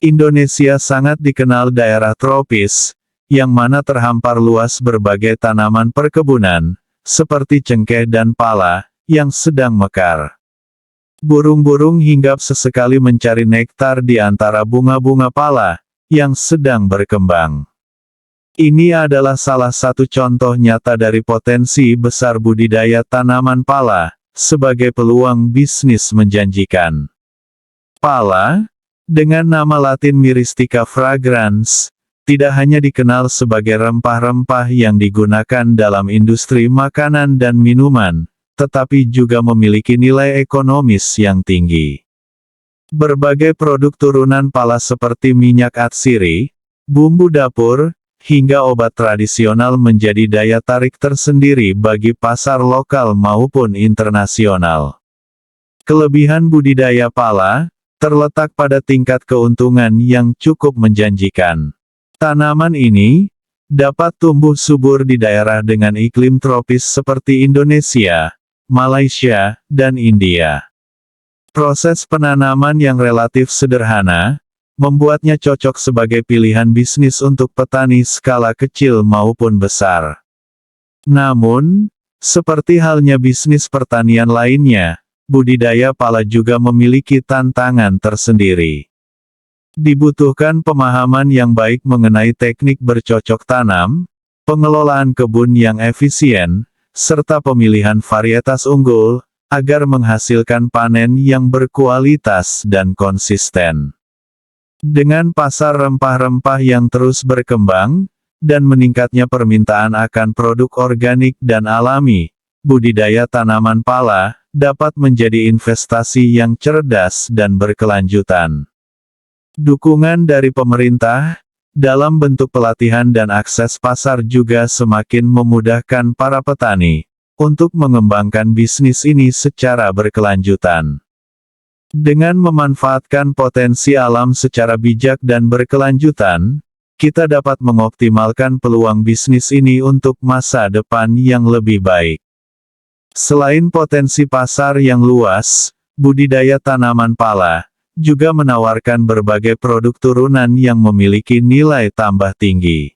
Indonesia sangat dikenal daerah tropis, yang mana terhampar luas berbagai tanaman perkebunan, seperti cengkeh dan pala, yang sedang mekar. Burung-burung hinggap sesekali mencari nektar di antara bunga-bunga pala, yang sedang berkembang. Ini adalah salah satu contoh nyata dari potensi besar budidaya tanaman pala, sebagai peluang bisnis menjanjikan. Pala, dengan nama Latin Myristica fragrans, tidak hanya dikenal sebagai rempah-rempah yang digunakan dalam industri makanan dan minuman, tetapi juga memiliki nilai ekonomis yang tinggi. Berbagai produk turunan pala seperti minyak atsiri, bumbu dapur, hingga obat tradisional menjadi daya tarik tersendiri bagi pasar lokal maupun internasional. Kelebihan budidaya pala terletak pada tingkat keuntungan yang cukup menjanjikan. Tanaman ini dapat tumbuh subur di daerah dengan iklim tropis seperti Indonesia, Malaysia, dan India. Proses penanaman yang relatif sederhana, membuatnya cocok sebagai pilihan bisnis untuk petani skala kecil maupun besar. Namun, seperti halnya bisnis pertanian lainnya, budidaya pala juga memiliki tantangan tersendiri. Dibutuhkan pemahaman yang baik mengenai teknik bercocok tanam, pengelolaan kebun yang efisien, serta pemilihan varietas unggul, agar menghasilkan panen yang berkualitas dan konsisten. Dengan pasar rempah-rempah yang terus berkembang, dan meningkatnya permintaan akan produk organik dan alami, budidaya tanaman pala dapat menjadi investasi yang cerdas dan berkelanjutan. Dukungan dari pemerintah, dalam bentuk pelatihan dan akses pasar juga semakin memudahkan para petani, untuk mengembangkan bisnis ini secara berkelanjutan. Dengan memanfaatkan potensi alam secara bijak dan berkelanjutan, kita dapat mengoptimalkan peluang bisnis ini untuk masa depan yang lebih baik. Selain potensi pasar yang luas, budidaya tanaman pala juga menawarkan berbagai produk turunan yang memiliki nilai tambah tinggi.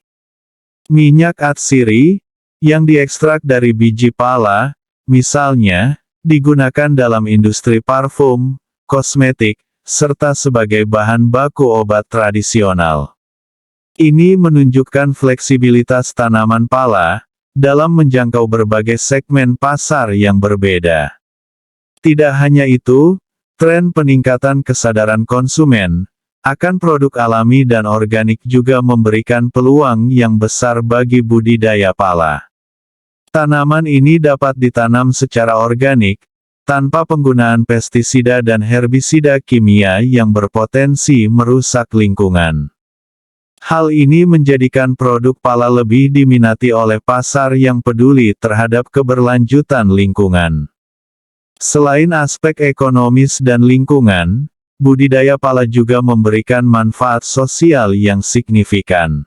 Minyak atsiri, yang diekstrak dari biji pala, misalnya, digunakan dalam industri parfum, kosmetik, serta sebagai bahan baku obat tradisional. Ini menunjukkan fleksibilitas tanaman pala, dalam menjangkau berbagai segmen pasar yang berbeda. Tidak hanya itu, tren peningkatan kesadaran konsumen akan produk alami dan organik juga memberikan peluang yang besar bagi budidaya pala. Tanaman ini dapat ditanam secara organik, tanpa penggunaan pestisida dan herbisida kimia yang berpotensi merusak lingkungan. Hal ini menjadikan produk pala lebih diminati oleh pasar yang peduli terhadap keberlanjutan lingkungan. Selain aspek ekonomis dan lingkungan, budidaya pala juga memberikan manfaat sosial yang signifikan.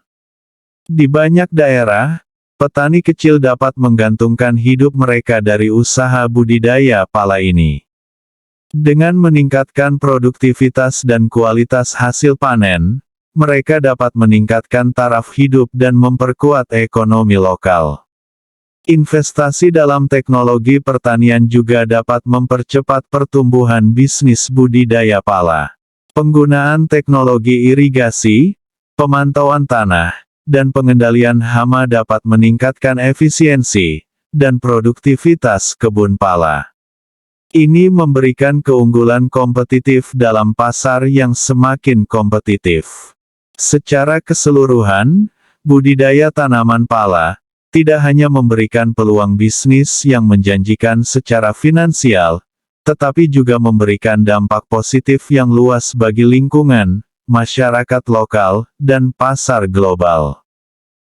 Di banyak daerah, petani kecil dapat menggantungkan hidup mereka dari usaha budidaya pala ini. Dengan meningkatkan produktivitas dan kualitas hasil panen, mereka dapat meningkatkan taraf hidup dan memperkuat ekonomi lokal. Investasi dalam teknologi pertanian juga dapat mempercepat pertumbuhan bisnis budidaya pala. Penggunaan teknologi irigasi, pemantauan tanah, dan pengendalian hama dapat meningkatkan efisiensi dan produktivitas kebun pala. Ini memberikan keunggulan kompetitif dalam pasar yang semakin kompetitif. Secara keseluruhan, budidaya tanaman pala tidak hanya memberikan peluang bisnis yang menjanjikan secara finansial, tetapi juga memberikan dampak positif yang luas bagi lingkungan, masyarakat lokal, dan pasar global.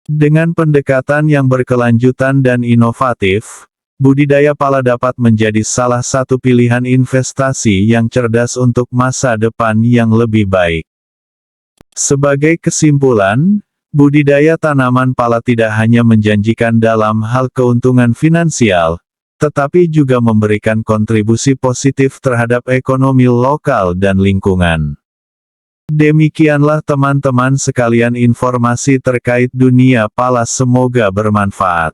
Dengan pendekatan yang berkelanjutan dan inovatif, budidaya pala dapat menjadi salah satu pilihan investasi yang cerdas untuk masa depan yang lebih baik. Sebagai kesimpulan, budidaya tanaman pala tidak hanya menjanjikan dalam hal keuntungan finansial, tetapi juga memberikan kontribusi positif terhadap ekonomi lokal dan lingkungan. Demikianlah teman-teman sekalian informasi terkait dunia pala, semoga bermanfaat.